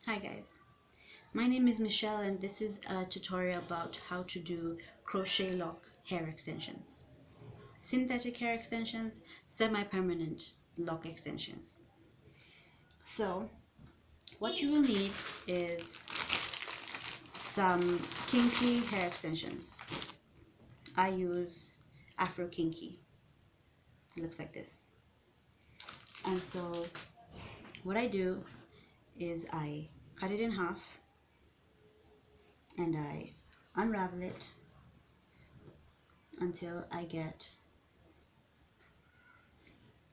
Hi guys, my name is Michelle and this is a tutorial about how to do crochet lock hair extensions. Synthetic hair extensions, semi-permanent lock extensions. So what you will need is some kinky hair extensions. I use Afro Kinky. It looks like this. And so what I do is I cut it in half and I unravel it until I get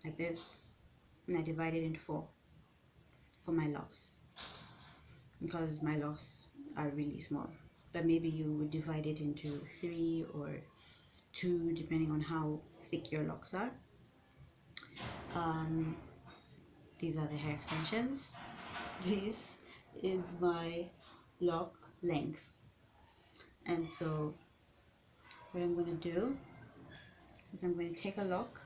like this, and I divide it into 4 for my locks because my locks are really small, but maybe you would divide it into 3 or 2 depending on how thick your locks are. These are the hair extensions. This is my lock length, and so what I'm going to do is I'm going to take a lock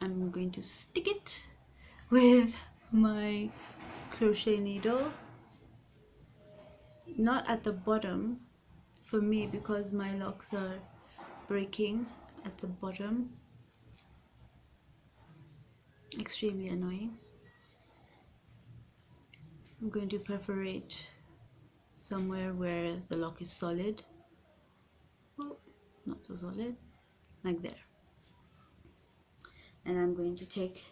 I'm going to stick it with my crochet needle, not at the bottom for me because my locks are breaking at the bottom, extremely annoying. I'm going to perforate somewhere where the lock is solid. Oh, not so solid, like there. And I'm going to take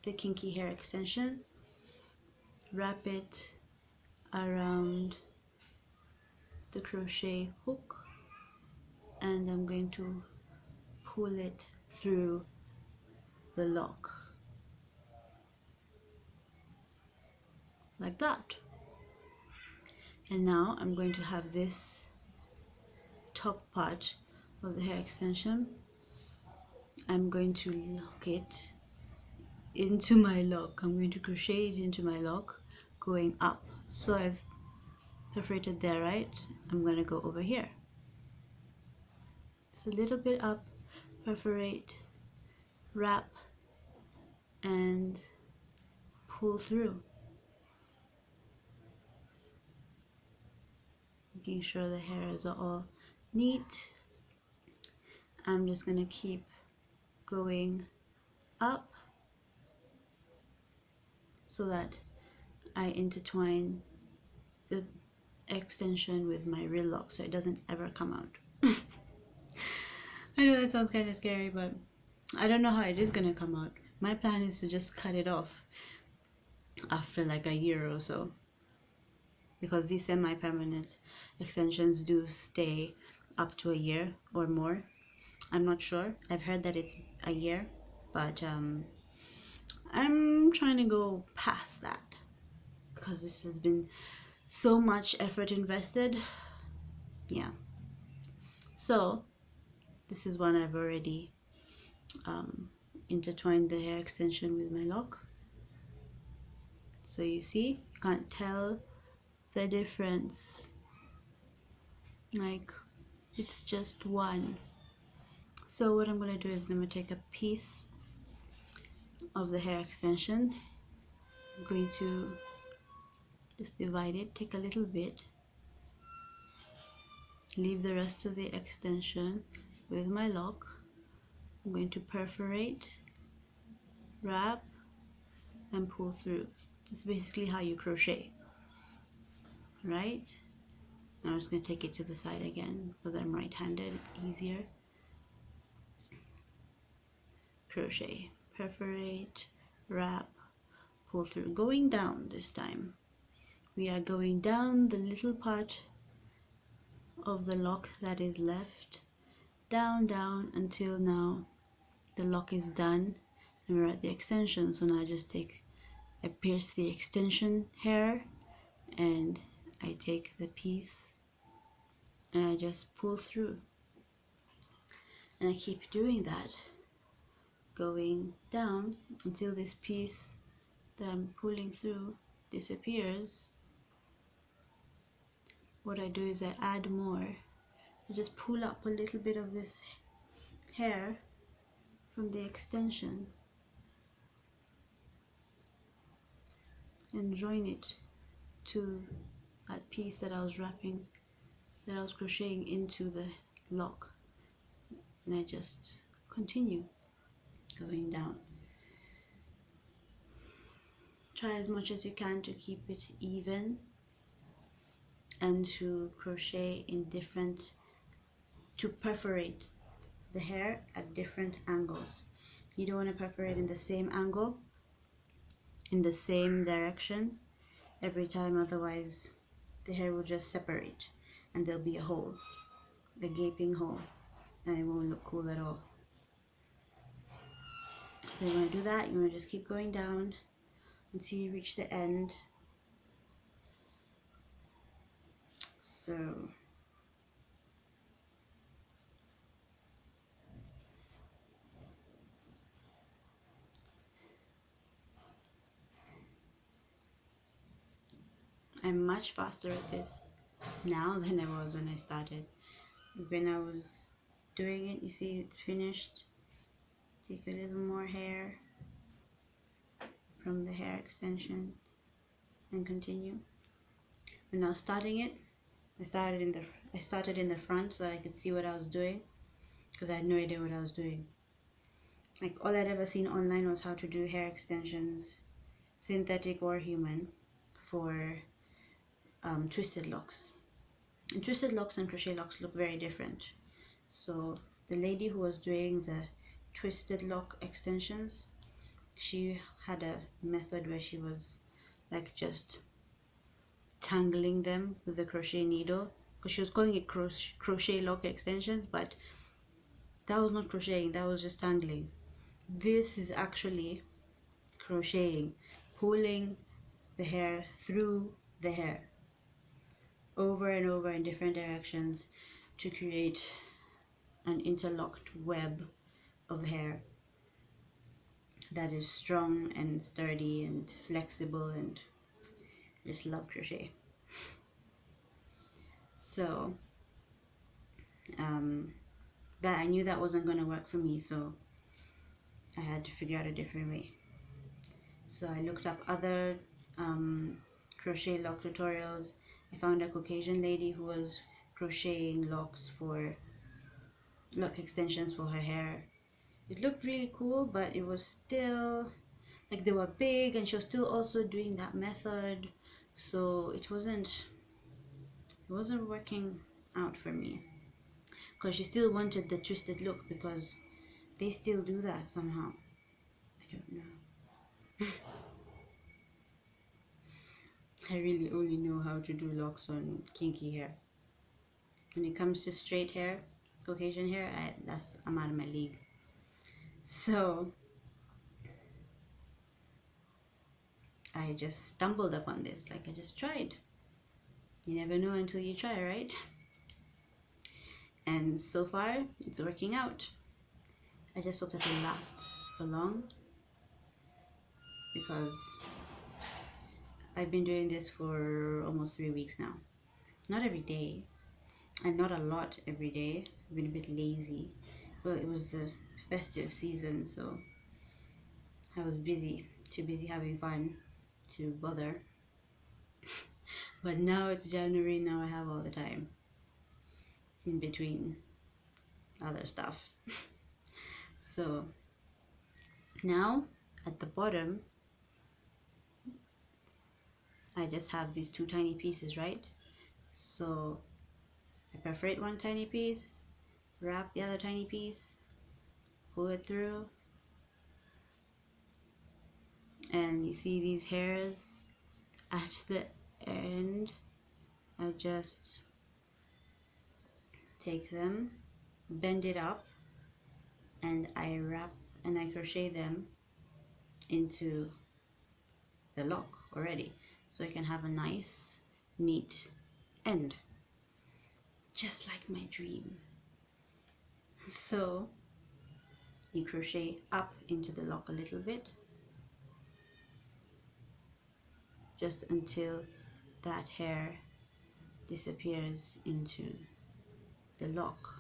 the kinky hair extension, wrap it around the crochet hook, and I'm going to pull it through the lock like that. And now I'm going to have this top part of the hair extension, I'm going to lock it into my lock. I'm going to crochet it into my lock going up. So I've perforated there, right? I'm going to go over here. It's a little bit up, perforate, wrap, and pull through. Making sure the hairs are all neat. I'm just going to keep going up so that I intertwine the extension with my real lock so it doesn't ever come out. I know that sounds kind of scary, but I don't know how it is gonna come out. My plan is to just cut it off after like a year or so, because these semi-permanent extensions do stay up to a year or more. I'm not sure. I've heard that it's a year, but I'm trying to go past that because this has been so much effort invested. Yeah. So this is one I've already intertwined the hair extension with my lock. So you see, you can't tell the difference. Like, it's just one. So what I'm going to do is I'm going to take a piece of the hair extension. I'm going to just divide it, take a little bit, leave the rest of the extension with my lock. I'm going to perforate, wrap, and pull through. It's basically how you crochet, right? Now I'm just going to take it to the side again because I'm right-handed, it's easier. Crochet, perforate, wrap, pull through. Going down this time. We are going down the little part of the lock that is left, down, down until now the lock is done and we're at the extension. So now I pierce the extension hair and I take the piece and I just pull through, and I keep doing that, going down until this piece that I'm pulling through disappears. What I do is I add more. I just pull up a little bit of this hair from the extension and join it to that piece that I was wrapping, that I was crocheting into the lock, and I just continue going down. Try as much as you can to keep it even and to crochet in different, to perforate the hair at different angles. You don't want to perforate in the same angle, in the same direction every time, otherwise the hair will just separate and there'll be a hole, a gaping hole, and it won't look cool at all. So you want to do that, you want to just keep going down until you reach the end. So I'm much faster at this now than I was when I started. When I was doing it, you see it's finished. Take a little more hair from the hair extension and continue. When I was starting it, I started in the front so that I could see what I was doing, because I had no idea what I was doing. Like, all I'd ever seen online was how to do hair extensions, synthetic or human, for twisted locks. And twisted locks and crochet locks look very different. So the lady who was doing the twisted lock extensions, she had a method where she was like just tangling them with the crochet needle, because she was calling it crochet lock extensions, but that was not crocheting, that was just tangling. This is actually crocheting, pulling the hair through the hair over and over in different directions to create an interlocked web of hair that is strong and sturdy and flexible, and just love crochet. So that I knew that wasn't going to work for me, so I had to figure out a different way. So I looked up other crochet lock tutorials. I found a Caucasian lady who was crocheting locks for lock extensions for her hair. It looked really cool, but it was still like they were big, and she was still also doing that method, so it wasn't working out for me, because she still wanted the twisted look, because they still do that somehow. I don't know. I really only know how to do locks on kinky hair. When it comes to straight hair, Caucasian hair, I'm out of my league. So I just stumbled upon this, like I just tried. You never know until you try, right? And so far, it's working out. I just hope that it lasts for long, because I've been doing this for almost 3 weeks now. Not every day, and not a lot every day. I've been a bit lazy. Well, it was the festive season, so I was busy, too busy having fun to bother. But now it's January, now I have all the time in between other stuff. So now at the bottom, I just have these 2 tiny pieces, right? So I perforate one tiny piece, wrap the other tiny piece, pull it through, and you see these hairs at the end. I just take them, bend it up, and I wrap and I crochet them into the lock already, so I can have a nice neat end, just like my dream. So you crochet up into the lock a little bit, just until that hair disappears into the lock,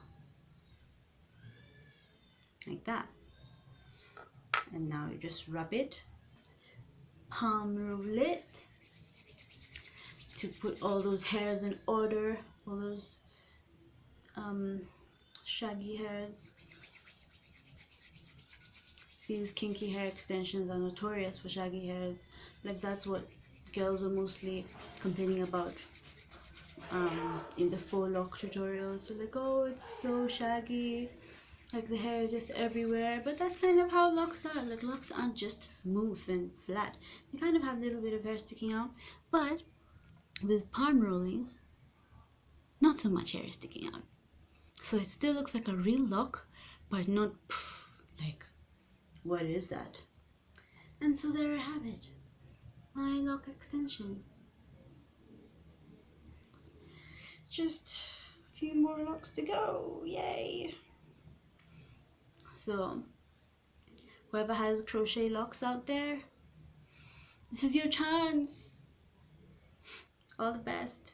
like that. And now you just rub it, palm roll it to put all those hairs in order, all those shaggy hairs. These kinky hair extensions are notorious for shaggy hairs. Like, that's what girls were mostly complaining about in the faux lock tutorials. So like, oh, it's so shaggy, like the hair is just everywhere. But that's kind of how locks are. Like, locks aren't just smooth and flat. They kind of have a little bit of hair sticking out. But with palm rolling, not so much hair sticking out. So it still looks like a real lock, but not like, what is that? And so there I have it, my lock extension. Just a few more locks to go, yay! So whoever has crochet locks out there, this is your chance. All the best.